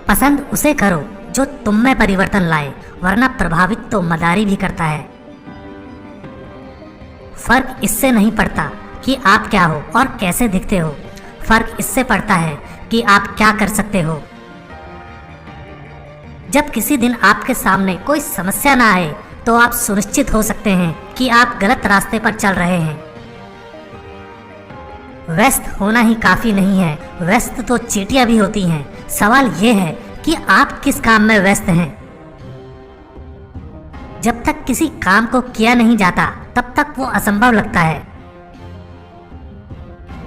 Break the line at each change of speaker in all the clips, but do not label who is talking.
पसंद उसे करो जो तुम में परिवर्तन लाए, वरना प्रभावित तो मदारी भी करता है। फर्क इससे नहीं पड़ता कि आप क्या हो और कैसे दिखते हो, फर्क इससे पड़ता है कि आप क्या कर सकते हो। जब किसी दिन आपके सामने कोई समस्या ना आए तो आप सुनिश्चित हो सकते हैं कि आप गलत रास्ते पर चल रहे हैं। व्यस्त होना ही काफी नहीं है, व्यस्त तो चींटियां भी होती हैं। सवाल यह है कि आप किस काम में व्यस्त हैं। जब तक किसी काम को किया नहीं जाता तब तक वो असंभव लगता है।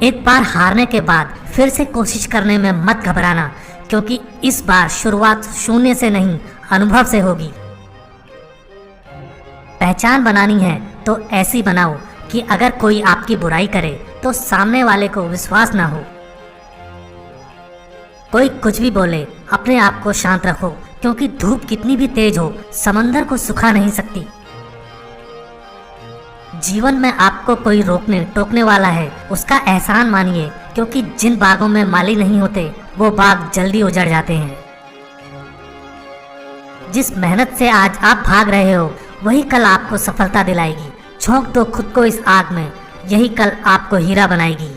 एक बार हारने के बाद फिर से कोशिश करने में मत घबराना, क्योंकि इस बार शुरुआत शून्य से नहीं, अनुभव से होगी। पहचान बनानी है तो ऐसी बनाओ कि अगर कोई आपकी बुराई करे तो सामने वाले को विश्वास ना हो। कोई कुछ भी बोले, अपने आप को शांत रखो, क्योंकि धूप कितनी भी तेज हो समंदर को सुखा नहीं सकती। जीवन में आपको कोई रोकने टोकने वाला है, उसका एहसान मानिए, क्योंकि जिन बागों में माली नहीं होते वो बाग जल्दी उजड़ जाते हैं। जिस मेहनत से आज आप भाग रहे हो वही कल आपको सफलता दिलाएगी। झोंक दो खुद को इस आग में, यही कल आपको हीरा बनाएगी।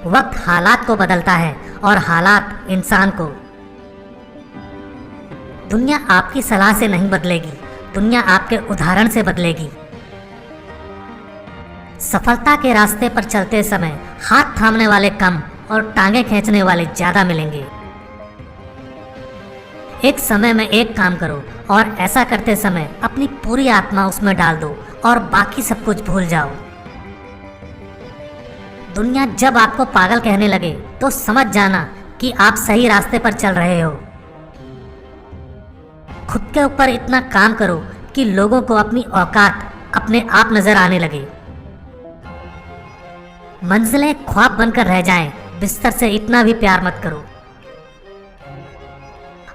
वक्त हालात को बदलता है और हालात इंसान को। दुनिया आपकी सलाह से नहीं बदलेगी, दुनिया आपके उदाहरण से बदलेगी। सफलता के रास्ते पर चलते समय हाथ थामने वाले कम और टांगे खींचने वाले ज्यादा मिलेंगे। एक समय में एक काम करो और ऐसा करते समय अपनी पूरी आत्मा उसमें डाल दो और बाकी सब कुछ भूल जाओ। दुनिया जब आपको पागल कहने लगे तो समझ जाना कि आप सही रास्ते पर चल रहे हो। खुद के ऊपर इतना काम करो कि लोगों को अपनी औकात अपने आप नजर आने लगे। मंजिलें ख्वाब बनकर रह जाएं, बिस्तर से इतना भी प्यार मत करो।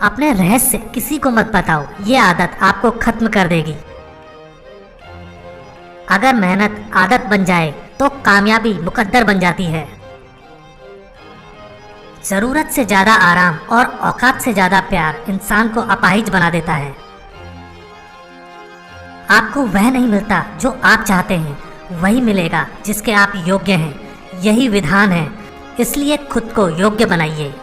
अपने रहस्य किसी को मत बताओ, ये आदत आपको खत्म कर देगी। अगर मेहनत आदत बन जाए तो कामयाबी मुकद्दर बन जाती है। जरूरत से ज्यादा आराम और औकात से ज्यादा प्यार इंसान को अपाहिज बना देता है। आपको वह नहीं मिलता जो आप चाहते हैं, वही मिलेगा जिसके आप योग्य हैं। यही विधान है, इसलिए खुद को योग्य बनाइए।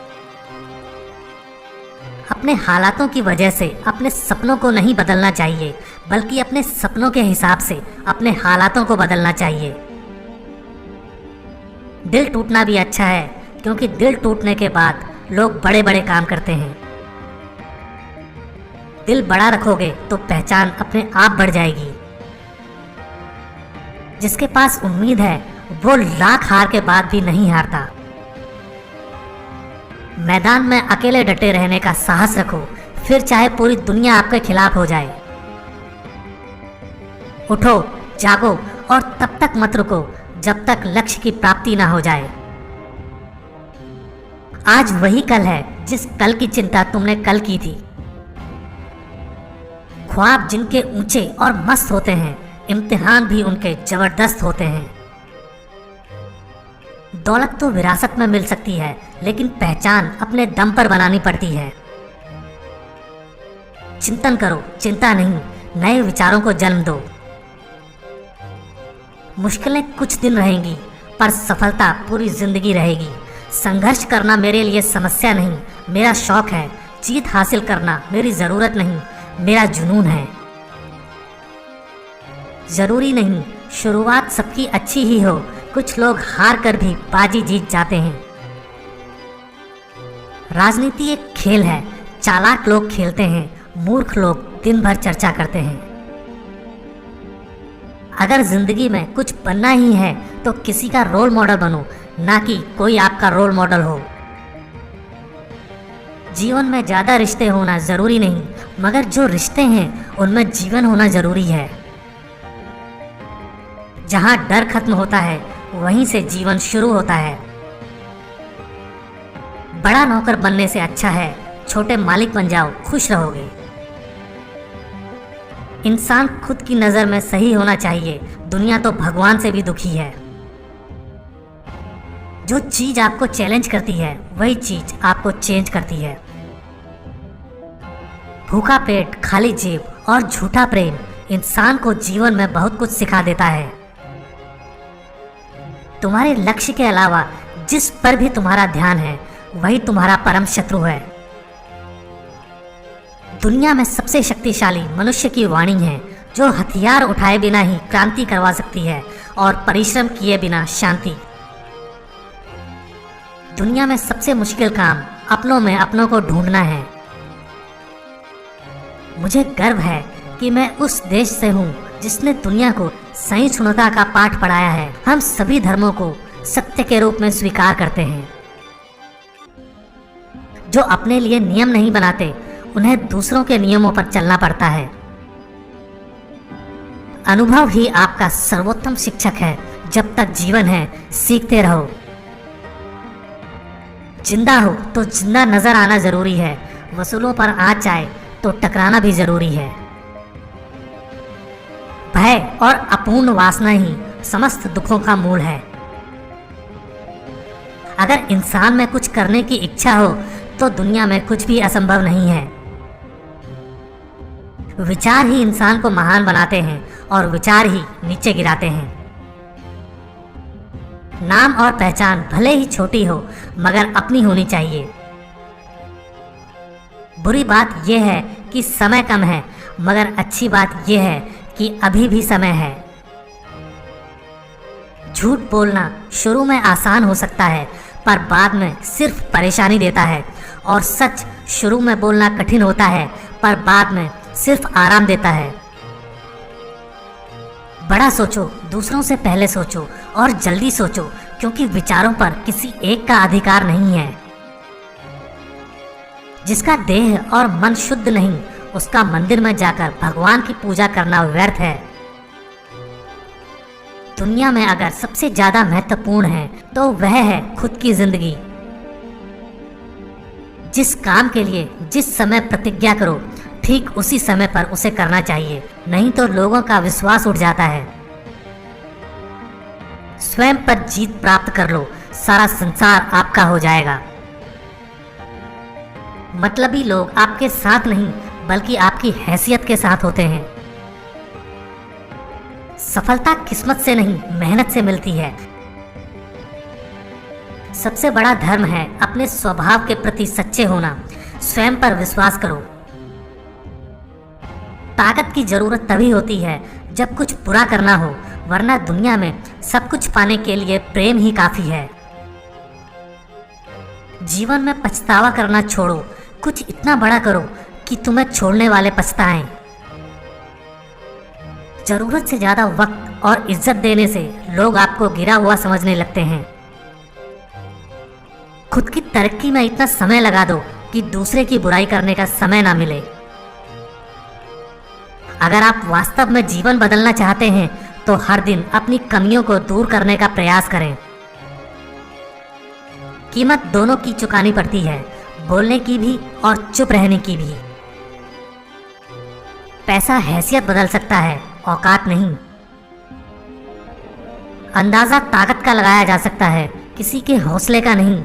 अपने हालातों की वजह से अपने सपनों को नहीं बदलना चाहिए, बल्कि अपने सपनों के हिसाब से अपने हालातों को बदलना चाहिए। दिल टूटना भी अच्छा है, क्योंकि दिल टूटने के बाद लोग बड़े बड़े काम करते हैं। दिल बड़ा रखोगे तो पहचान अपने आप बढ़ जाएगी। जिसके पास उम्मीद है वो लाख हार के बाद भी नहीं हारता। मैदान में अकेले डटे रहने का साहस रखो, फिर चाहे पूरी दुनिया आपके खिलाफ हो जाए। उठो, जागो और तब तक मत रुको जब तक लक्ष्य की प्राप्ति ना हो जाए। आज वही कल है जिस कल की चिंता तुमने कल की थी। ख्वाब जिनके ऊंचे और मस्त होते हैं, इम्तिहान भी उनके जबरदस्त होते हैं। दौलत तो विरासत में मिल सकती है, लेकिन पहचान अपने दम पर बनानी पड़ती है। चिंतन करो, चिंता नहीं, नए विचारों को जन्म दो। मुश्किलें कुछ दिन रहेंगी, पर सफलता पूरी जिंदगी रहेगी। संघर्ष करना मेरे लिए समस्या नहीं, मेरा शौक है। जीत हासिल करना मेरी जरूरत नहीं, मेरा जुनून है। जरूरी नहीं शुरुआत सबकी अच्छी ही हो, कुछ लोग हार कर भी बाजी जीत जाते हैं। राजनीति एक खेल है, चालाक लोग खेलते हैं, मूर्ख लोग दिन भर चर्चा करते हैं। अगर जिंदगी में कुछ बनना ही है तो किसी का रोल मॉडल बनो, ना कि कोई आपका रोल मॉडल हो। जीवन में ज्यादा रिश्ते होना जरूरी नहीं, मगर जो रिश्ते हैं उनमें जीवन होना जरूरी है। जहां डर खत्म होता है वहीं से जीवन शुरू होता है। बड़ा नौकर बनने से अच्छा है छोटे मालिक बन जाओ, खुश रहोगे। इंसान खुद की नजर में सही होना चाहिए, दुनिया तो भगवान से भी दुखी है। जो चीज आपको चैलेंज करती है वही चीज आपको चेंज करती है। भूखा पेट, खाली जेब और झूठा प्रेम इंसान को जीवन में बहुत कुछ सिखा देता है। तुम्हारे लक्ष्य के अलावा जिस पर भी तुम्हारा ध्यान है वही तुम्हारा परम शत्रु है। दुनिया में सबसे शक्तिशाली मनुष्य की वाणी है, जो हथियार उठाए बिना ही क्रांति करवा सकती है और परिश्रम किए बिना शांति। दुनिया में सबसे मुश्किल काम अपनों में अपनों को ढूंढना है। मुझे गर्व है कि मैं उस देश से हूँ जिसने दुनिया को सहिष्णुता का पाठ पढ़ाया है। हम सभी धर्मों को सत्य के रूप में स्वीकार करते हैं। जो अपने लिए नियम नहीं बनाते उन्हें दूसरों के नियमों पर चलना पड़ता है। अनुभव ही आपका सर्वोत्तम शिक्षक है। जब तक जीवन है सीखते रहो। जिंदा हो तो जिंदा नजर आना जरूरी है। वसूलों पर आँच आए तो टकराना भी जरूरी है। भय और अपूर्ण वासना ही समस्त दुखों का मूल है। अगर इंसान में कुछ करने की इच्छा हो तो दुनिया में कुछ भी असंभव नहीं है। विचार ही इंसान को महान बनाते हैं और विचार ही नीचे गिराते हैं। नाम और पहचान भले ही छोटी हो मगर अपनी होनी चाहिए। बुरी बात यह है कि समय कम है, मगर अच्छी बात यह है कि अभी भी समय है। झूठ बोलना शुरू में आसान हो सकता है पर बाद में सिर्फ परेशानी देता है, और सच शुरू में बोलना कठिन होता है पर बाद में सिर्फ आराम देता है। बड़ा सोचो, दूसरों से पहले सोचो और जल्दी सोचो, क्योंकि विचारों पर किसी एक का अधिकार नहीं है। जिसका देह और मन शुद्ध नहीं, उसका मंदिर में जाकर भगवान की पूजा करना व्यर्थ है। दुनिया में अगर सबसे ज्यादा महत्वपूर्ण है तो वह है खुद की जिंदगी। जिस काम के लिए जिस समय प्रतिज्ञा करो, ठीक उसी समय पर उसे करना चाहिए, नहीं तो लोगों का विश्वास उठ जाता है। स्वयं पर जीत प्राप्त कर लो, सारा संसार आपका हो जाएगा। मतलबी लोग आपके साथ नहीं बल्कि आपकी हैसियत के साथ होते हैं। सफलता किस्मत से नहीं मेहनत से मिलती है। सबसे बड़ा धर्म है अपने स्वभाव के प्रति सच्चे होना। स्वयं पर विश्वास करो। ताकत की जरूरत तभी होती है जब कुछ बुरा करना हो, वरना दुनिया में सब कुछ पाने के लिए प्रेम ही काफी है। जीवन में पछतावा करना छोड़ो, कुछ इतना बड़ा करो कि तुम्हें छोड़ने वाले पछताएं। जरूरत से ज्यादा वक्त और इज्जत देने से लोग आपको गिरा हुआ समझने लगते हैं। खुद की तरक्की में इतना समय लगा दो कि दूसरे की बुराई करने का समय ना मिले। अगर आप वास्तव में जीवन बदलना चाहते हैं तो हर दिन अपनी कमियों को दूर करने का प्रयास करें। कीमत दोनों की चुकानी पड़ती है, बोलने की भी और चुप रहने की भी। पैसा हैसियत बदल सकता है, औकात नहीं। अंदाजा ताकत का लगाया जा सकता है, किसी के हौसले का नहीं।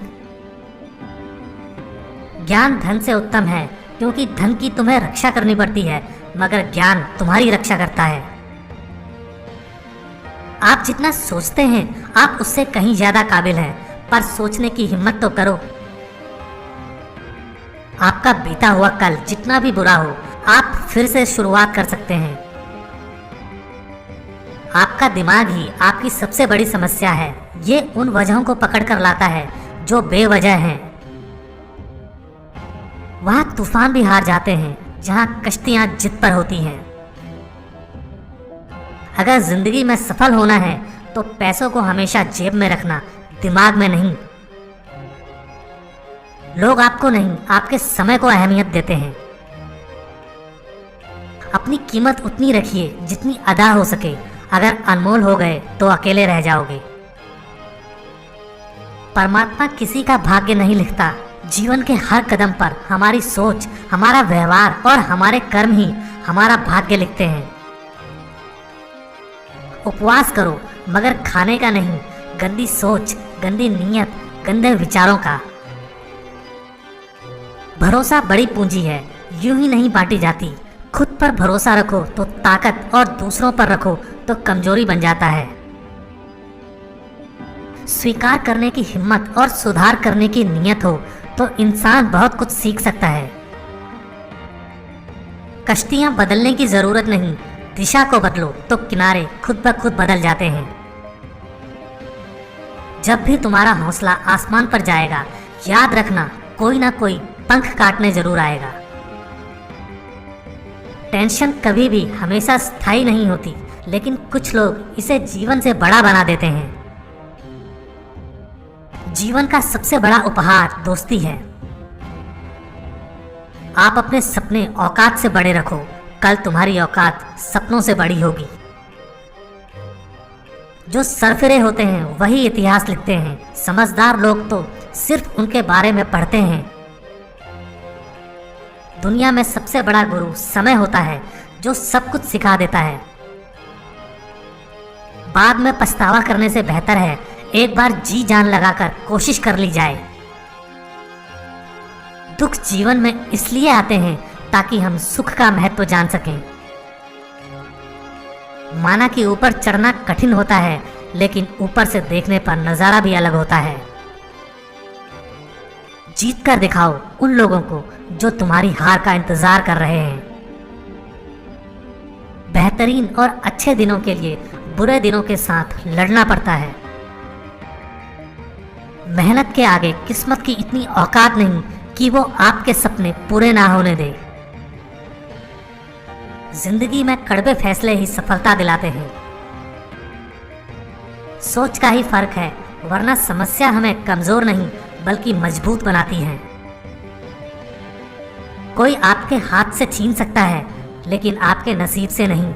ज्ञान धन से उत्तम है, क्योंकि धन की तुम्हें रक्षा करनी पड़ती है, मगर ज्ञान तुम्हारी रक्षा करता है। आप जितना सोचते हैं आप उससे कहीं ज्यादा काबिल हैं, पर सोचने की हिम्मत तो करो। आपका बीता हुआ कल जितना भी बुरा हो, आप फिर से शुरुआत कर सकते हैं। आपका दिमाग ही आपकी सबसे बड़ी समस्या है। ये उन वजहों को पकड़ कर लाता है जो बेवजह हैं। वहां तूफान भी हार जाते हैं जहां कश्तियां जिद पर होती हैं। अगर जिंदगी में सफल होना है तो पैसों को हमेशा जेब में रखना, दिमाग में नहीं। लोग आपको नहीं, आपके समय को अहमियत देते हैं। अपनी कीमत उतनी रखिए जितनी अदा हो सके। अगर अनमोल हो गए तो अकेले रह जाओगे। परमात्मा किसी का भाग्य नहीं लिखता। जीवन के हर कदम पर हमारी सोच, हमारा व्यवहार और हमारे कर्म ही हमारा भाग्य लिखते हैं। उपवास करो मगर खाने का नहीं, गंदी सोच, गंदी नीयत, गंदे विचारों का। भरोसा बड़ी पूंजी है, यूं ही नहीं बांटी जाती। खुद पर भरोसा रखो तो ताकत, और दूसरों पर रखो तो कमजोरी बन जाता है। स्वीकार करने की हिम्मत और सुधार करने की नीयत हो तो इंसान बहुत कुछ सीख सकता है। कश्तियां बदलने की जरूरत नहीं, दिशा को बदलो तो किनारे खुद ब खुद बदल जाते हैं। जब भी तुम्हारा हौसला आसमान पर जाएगा, याद रखना कोई ना कोई पंख काटने जरूर आएगा। टेंशन कभी भी हमेशा स्थायी नहीं होती, लेकिन कुछ लोग इसे जीवन से बड़ा बना देते हैं। जीवन का सबसे बड़ा उपहार दोस्ती है। आप अपने सपने औकात से बड़े रखो, कल तुम्हारी औकात सपनों से बड़ी होगी। जो सरफिरे होते हैं वही इतिहास लिखते हैं, समझदार लोग तो सिर्फ उनके बारे में पढ़ते हैं। दुनिया में सबसे बड़ा गुरु समय होता है, जो सब कुछ सिखा देता है। बाद में पछतावा करने से बेहतर है एक बार जी जान लगाकर कोशिश कर ली जाए। दुख जीवन में इसलिए आते हैं ताकि हम सुख का महत्व जान सकें। माना कि ऊपर चढ़ना कठिन होता है, लेकिन ऊपर से देखने पर नजारा भी अलग होता है। जीत कर दिखाओ उन लोगों को जो तुम्हारी हार का इंतजार कर रहे हैं। बेहतरीन और अच्छे दिनों के लिए बुरे दिनों के साथ लड़ना पड़ता है। मेहनत के आगे किस्मत की इतनी औकात नहीं कि वो आपके सपने पूरे ना होने दे। जिंदगी में कड़वे फैसले ही सफलता दिलाते हैं। सोच का ही फर्क है, वरना समस्या हमें कमजोर नहीं बल्कि मजबूत बनाती है। कोई आपके हाथ से छीन सकता है, लेकिन आपके नसीब से नहीं।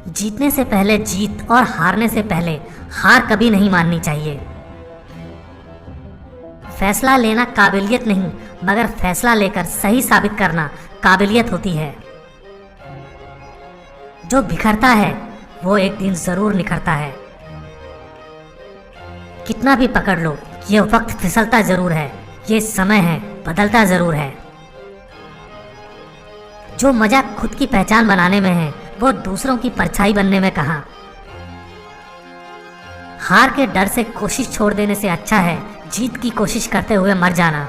जीतने से पहले जीत और हारने से पहले हार कभी नहीं माननी चाहिए। फैसला लेना काबिलियत नहीं, मगर फैसला लेकर सही साबित करना काबिलियत होती है। जो बिखरता है वो एक दिन जरूर निखरता है। कितना भी पकड़ लो, ये वक्त फिसलता जरूर है, ये समय है बदलता जरूर है। जो मजा खुद की पहचान बनाने में है, वो दूसरों की परछाई बनने में कहाँ। हार के डर से कोशिश छोड़ देने से अच्छा है जीत की कोशिश करते हुए मर जाना।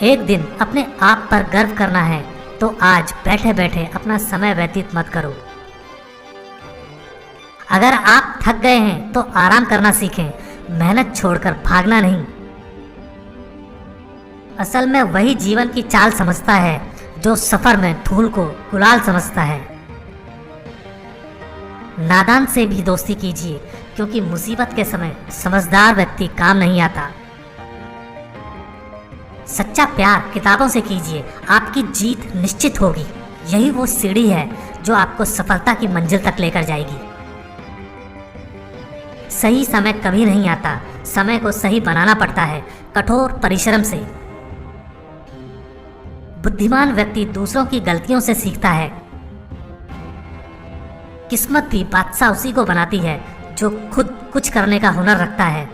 एक दिन अपने आप पर गर्व करना है तो आज बैठे बैठे अपना समय व्यतीत मत करो। अगर आप थक गए हैं तो आराम करना सीखें, मेहनत छोड़कर भागना नहीं। असल में वही जीवन की चाल समझता है जो सफर में धूल को गुलाल समझता है। नादान से भी दोस्ती कीजिए, क्योंकि मुसीबत के समय समझदार व्यक्ति काम नहीं आता। सच्चा प्यार किताबों से कीजिए, आपकी जीत निश्चित होगी। यही वो सीढ़ी है जो आपको सफलता की मंजिल तक लेकर जाएगी। सही समय कभी नहीं आता, समय को सही बनाना पड़ता है कठोर परिश्रम से। बुद्धिमान व्यक्ति दूसरों की गलतियों से सीखता है। किस्मत भी बादशाह उसी को बनाती है जो खुद कुछ करने का हुनर रखता है।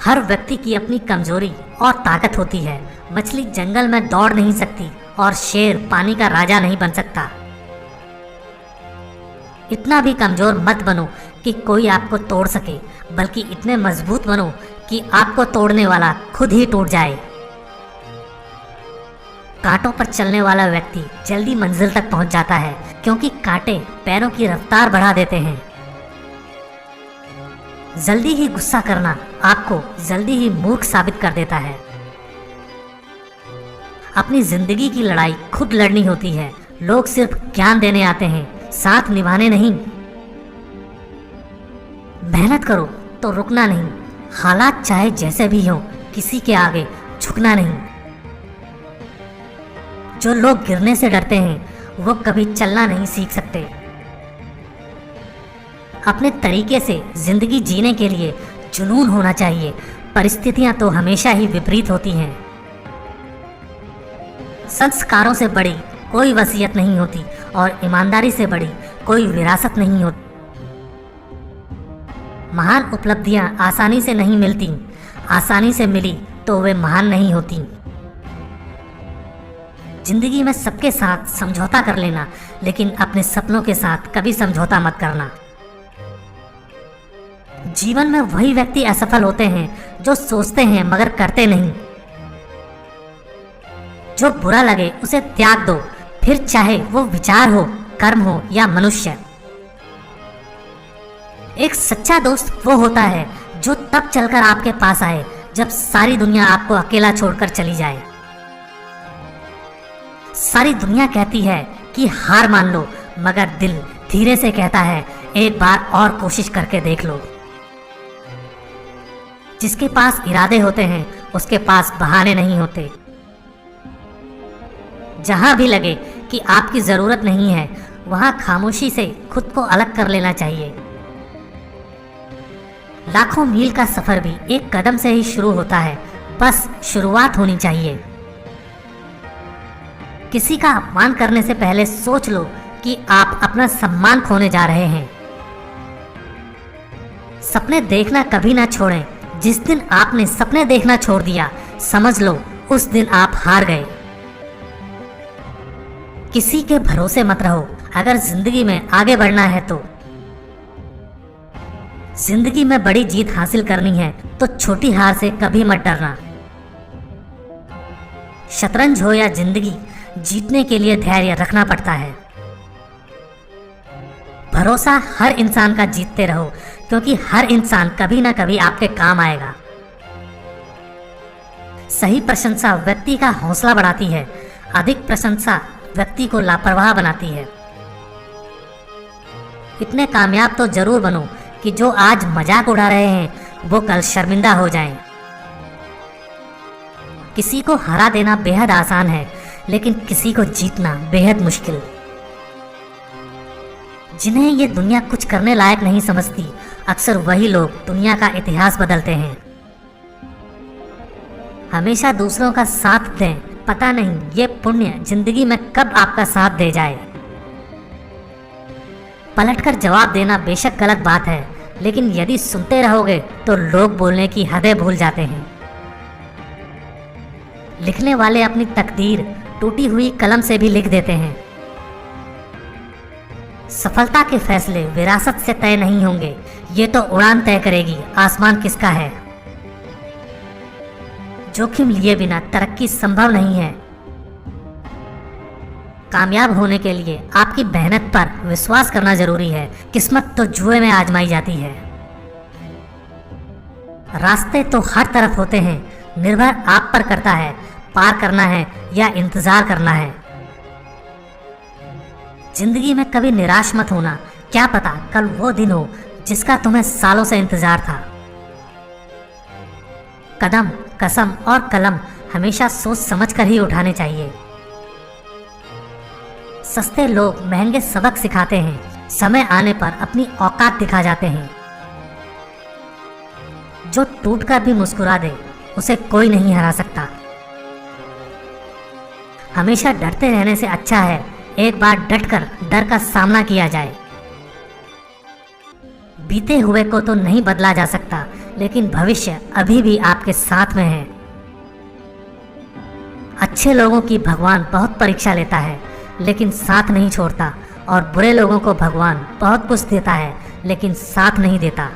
हर व्यक्ति की अपनी कमजोरी और ताकत होती है। मछली जंगल में दौड़ नहीं सकती और शेर पानी का राजा नहीं बन सकता। इतना भी कमजोर मत बनो कि कोई आपको तोड़ सके, बल्कि इतने मजबूत बनो कि आपको तोड़ने वाला खुद ही टूट जाए। कांटों पर चलने वाला व्यक्ति जल्दी मंजिल तक पहुंच जाता है, क्योंकि कांटे पैरों की रफ्तार बढ़ा देते हैं। जल्दी ही गुस्सा करना आपको जल्दी ही मूर्ख साबित कर देता है। अपनी जिंदगी की लड़ाई खुद लड़नी होती है। लोग सिर्फ ज्ञान देने आते हैं, साथ निभाने नहीं। मेहनत करो तो रुकना नहीं। हालात चाहे जैसे भी हो, किसी के आगे झुकना नहीं। जो लोग गिरने से डरते हैं वो कभी चलना नहीं सीख सकते। अपने तरीके से जिंदगी जीने के लिए जुनून होना चाहिए। परिस्थितियां तो हमेशा ही विपरीत होती हैं। संस्कारों से बड़ी कोई वसीयत नहीं होती और ईमानदारी से बड़ी कोई विरासत नहीं होती। महान उपलब्धियां आसानी से नहीं मिलती, आसानी से मिली तो वे महान नहीं होती। जिंदगी में सबके साथ समझौता कर लेना, लेकिन अपने सपनों के साथ कभी समझौता मत करना। जीवन में वही व्यक्ति असफल होते हैं जो सोचते हैं मगर करते नहीं। जो बुरा लगे उसे त्याग दो, फिर चाहे वो विचार हो, कर्म हो या मनुष्य। एक सच्चा दोस्त वो होता है जो तब चलकर आपके पास आए जब सारी दुनिया आपको अकेला छोड़कर चली जाए। सारी दुनिया कहती है कि हार मान लो, मगर दिल धीरे से कहता है एक बार और कोशिश करके देख लो। जिसके पास इरादे होते हैं उसके पास बहाने नहीं होते। जहां भी लगे कि आपकी जरूरत नहीं है, वहां खामोशी से खुद को अलग कर लेना चाहिए। लाखों मील का सफर भी एक कदम से ही शुरू होता है, बस शुरुआत होनी चाहिए। किसी का अपमान करने से पहले सोच लो कि आप अपना सम्मान खोने जा रहे हैं। सपने देखना कभी ना छोड़ें। जिस दिन आपने सपने देखना छोड़ दिया, समझ लो उस दिन आप हार गए। किसी के भरोसे मत रहो। अगर जिंदगी में आगे बढ़ना है तो जिंदगी में बड़ी जीत हासिल करनी है तो छोटी हार से कभी मत डरना। शतरंज हो या जिंदगी, जीतने के लिए धैर्य रखना पड़ता है। भरोसा हर इंसान का जीतते रहो, क्योंकि हर इंसान कभी ना कभी आपके काम आएगा। सही प्रशंसा व्यक्ति का हौसला बढ़ाती है, अधिक प्रशंसा व्यक्ति को लापरवाह बनाती है। इतने कामयाब तो जरूर बनो कि जो आज मजाक उड़ा रहे हैं वो कल शर्मिंदा हो जाएं। किसी को हरा देना बेहद आसान है, लेकिन किसी को जीतना बेहद मुश्किल। जिन्हें ये दुनिया कुछ करने लायक नहीं समझती, अक्सर वही लोग दुनिया का इतिहास बदलते हैं। हमेशा दूसरों का साथ दें, पता नहीं ये पुण्य जिंदगी में कब आपका साथ दे जाए। पलटकर जवाब देना बेशक गलत बात है, लेकिन यदि सुनते रहोगे तो लोग बोलने की हदें भूल जाते हैं। लिखने वाले अपनी तकदीर टूटी हुई कलम से भी लिख देते हैं। सफलता के फैसले विरासत से तय नहीं होंगे, ये तो उड़ान तय करेगी आसमान किसका है। जोखिम लिए बिना तरक्की संभव नहीं है। कामयाब होने के लिए आपकी मेहनत पर विश्वास करना जरूरी है। किस्मत तो जुए में आजमाई जाती है। रास्ते तो हर तरफ होते हैं, निर्भर आप पर करता है पार करना है या इंतजार करना है। जिंदगी में कभी निराश मत होना, क्या पता कल वो दिन हो जिसका तुम्हें सालों से इंतजार था। कदम, कसम और कलम हमेशा सोच समझ कर ही उठाने चाहिए। सस्ते लोग महंगे सबक सिखाते हैं, समय आने पर अपनी औकात दिखा जाते हैं। जो टूट कर भी मुस्कुरा दे उसे कोई नहीं हरा सकता। हमेशा डरते रहने से अच्छा है एक बार डटकर डर का सामना किया जाए। बीते हुए को तो नहीं बदला जा सकता, लेकिन भविष्य अभी भी आपके साथ में है। अच्छे लोगों की भगवान बहुत परीक्षा लेता है, लेकिन साथ नहीं छोड़ता, और बुरे लोगों को भगवान बहुत कुछ देता है, लेकिन साथ नहीं देता।